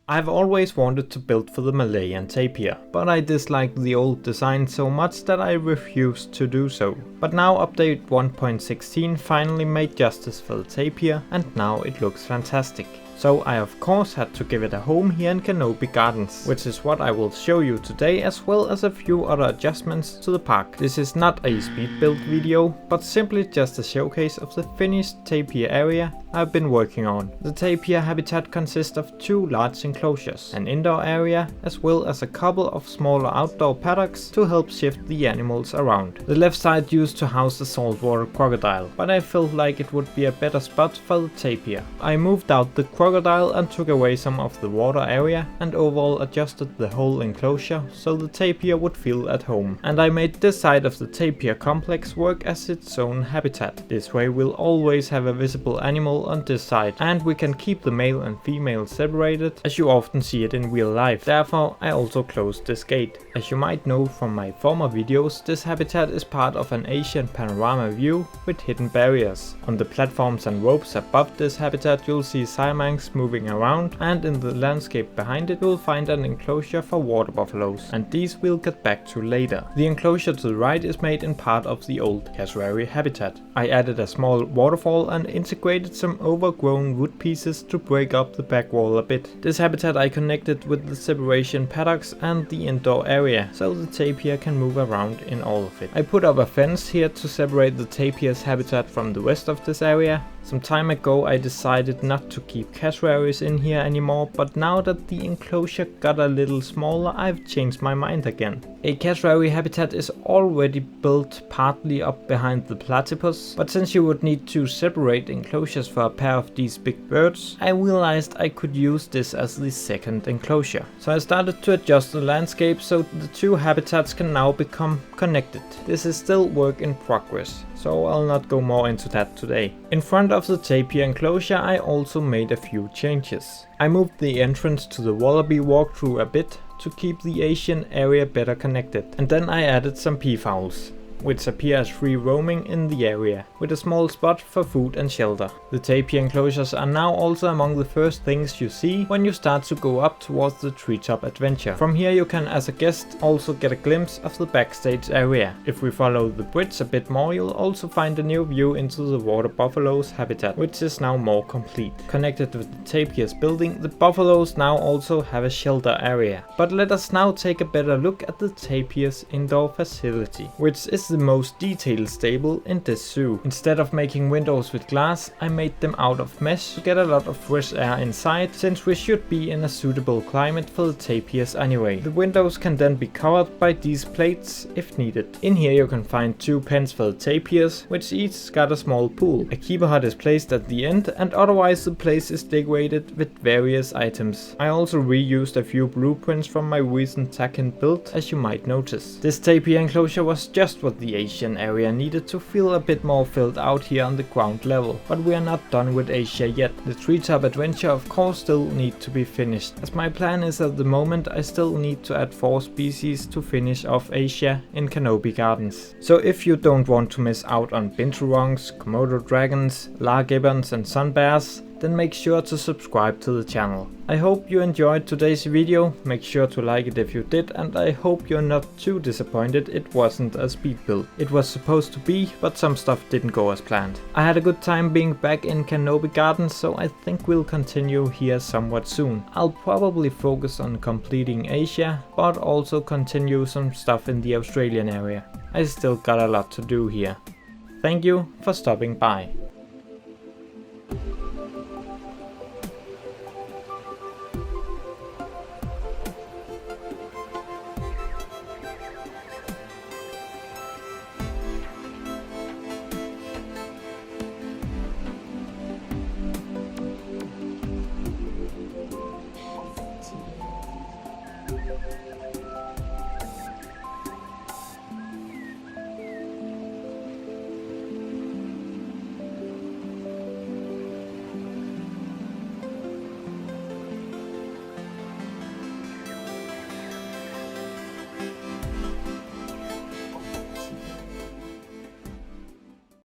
I've always wanted to build for the Malayan Tapir, but I disliked the old design so much that I refused to do so. But now update 1.16 finally made justice for the tapir, and now it looks fantastic. So I of course had to give it a home here in Canopy Gardens, which is what I will show you today, as well as a few other adjustments to the park. This is not a speed build video, but simply just a showcase of the finished tapir area I've been working on. The tapir habitat consists of 2 large enclosures, an indoor area, as well as a couple of smaller outdoor paddocks to help shift the animals around. The left side used to house the saltwater crocodile, but I felt like it would be a better spot for the tapir. I moved out the crocodile and took away some of the water area, and overall adjusted the whole enclosure so the tapir would feel at home. And I made this side of the tapir complex work as its own habitat. This way we'll always have a visible animal on this side, and we can keep the male and female separated as you often see it in real life. Therefore I also closed this gate. As you might know from my former videos, this habitat is part of an Asian panorama view with hidden barriers. On the platforms and ropes above this habitat you'll see salamanders moving around, and in the landscape behind it you'll find an enclosure for water buffaloes, and these we'll get back to later. The enclosure to the right is made in part of the old Cassowaries habitat. I added a small waterfall and integrated some overgrown wood pieces to break up the back wall a bit. This habitat I connected with the separation paddocks and the indoor area, so the tapir can move around in all of it. I put up a fence here to separate the tapir's habitat from the rest of this area. Some time ago I decided not to keep cassowaries in here anymore, but now that the enclosure got a little smaller I've changed my mind again. A cassowary habitat is already built partly up behind the platypus, but since you would need to separate enclosures for a pair of these big birds, I realized I could use this as the second enclosure. So I started to adjust the landscape so the 2 habitats can now become connected. This is still work in progress, so I'll not go more into that today. In front of the tapir enclosure I also made a few changes. I moved the entrance to the wallaby walkthrough a bit to keep the Asian area better connected, and then I added some peafowls, which appear as free roaming in the area, with a small spot for food and shelter. The tapir enclosures are now also among the first things you see when you start to go up towards the TreeTop adventure. From here you can as a guest also get a glimpse of the backstage area. If we follow the bridge a bit more you'll also find a new view into the water buffalo's habitat, which is now more complete. Connected with the tapir's building, the buffaloes now also have a shelter area. But let us now take a better look at the tapir's indoor facility, which is the most detailed stable in this zoo. Instead of making windows with glass, I made them out of mesh to get a lot of fresh air inside, since we should be in a suitable climate for the tapirs anyway. The windows can then be covered by these plates if needed. In here you can find 2 pens for the tapirs, which each got a small pool. A keeper hut is placed at the end, and otherwise the place is decorated with various items. I also reused a few blueprints from my recent tack-in build, as you might notice. This tapir enclosure was just what the Asian area needed to feel a bit more filled out here on the ground level, but we are not done with Asia yet. The TreeTop adventure of course still need to be finished, as my plan is at the moment I still need to add 4 species to finish off Asia in Canopy Gardens. So if you don't want to miss out on binturongs, Komodo dragons, gibbons and sun bears, then make sure to subscribe to the channel. I hope you enjoyed today's video, make sure to like it if you did, and I hope you're not too disappointed it wasn't a speed build. It was supposed to be, but some stuff didn't go as planned. I had a good time being back in Canopy Gardens, so I think we'll continue here somewhat soon. I'll probably focus on completing Asia, but also continue some stuff in the Australian area. I still got a lot to do here. Thank you for stopping by.